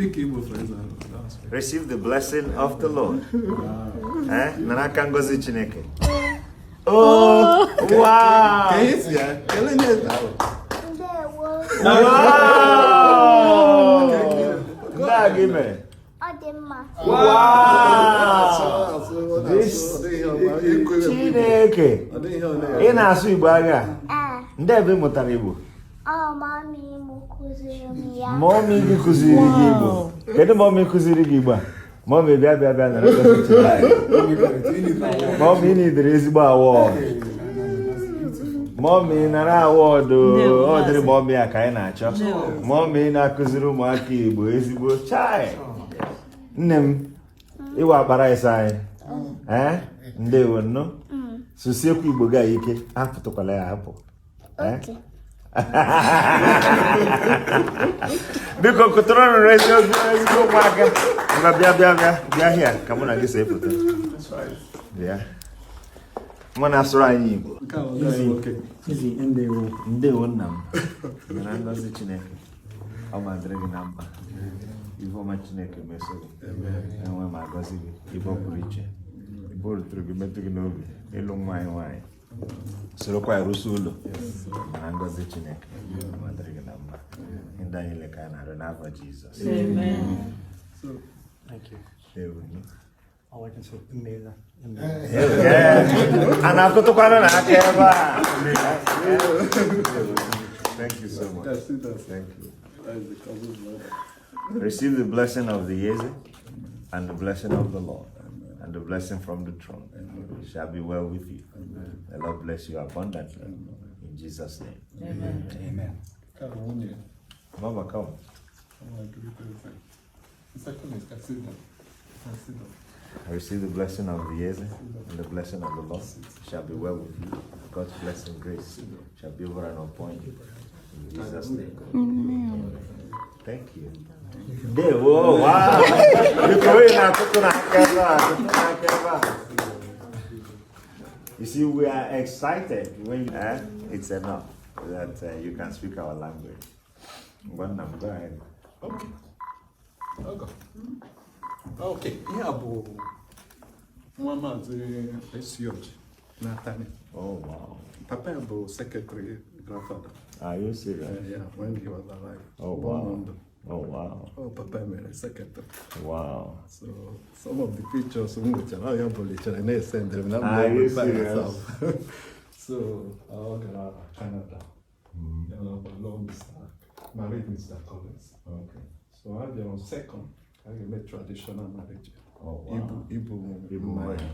speak Igbo, for example. Receive the blessing of the Lord. Nanaka ngozi Chineke. Oh, wow! Can you see that? Wow! Wow! This Chineke. Ị na-asụ Igbo agha? Ndị ebe mụtara Igbo? Mommy gị kụziri gị Igbo. Kedu mommy kụziri gị Igbo a? Mommy bịa na Mommy nidere ezigbo award. Mommy nara award ọ dịrị mommy a ka anyị na-achọ. Mommy na-akụziri ụmụaka Igbo ezigbo chai. Nne m ịwa akpara ịsa anyị. Ndewo nnụ. Susiekwu Igbo ga ike, hapụtụkwala ya hapụ. Biko kụtụrụ ọnụ ezigbo ụmụaka. Bịa hịa ka mụ na gị see foto. Bịa. Mụ na-asụrụ anyị Igbo. Ndewo nna m. Na ngọzi Chineke. Ọ ma-adịrị gị na mkpa. Ife ọma Chineke meso gị. Enwe ma agọzi gị. Ibe ọ pụrụ iche. Ibe o rutere gị metụ gị n'obi. Ịlụ nwaanyị. Sorokwa ya rụsi ụlọ. Na ngọzi Chineke. Ọ ma-adịrị gị na mma. Ndị anyị leka na-arịọ n'afọ Jizọs. So, thank you. All I can say, amazing. Thank you so much. Thank you. Receive the blessing of the Yeze and the blessing of the Lord and the blessing from the throne. It shall be well with you. The Lord bless you abundantly. In Jesus' name. Amen. Mama, come. I receive the blessing of the Yeze and the blessing of the Lord. It shall be well with you. God's blessing, grace shall be over and upon you. In Jesus' name. Amen. Thank you. Oh, wow. You see, we are excited when you it's enough that you can speak our language. Go ahead. Okay. Yeah, but Mama is huge. Nathan. Oh, wow. Papa was secretary, grandfather. Are you serious? Yeah, when he was alive. Oh, wow. Oh, wow. Oh, Papa made a secretary. Wow. So, some of the pictures, which are now police, send them. Are you serious? So, I got out of Canada. Married Mr. Collins. Okay. So, I had on second. I made traditional marriage. Oh, wow. Igbo marriage.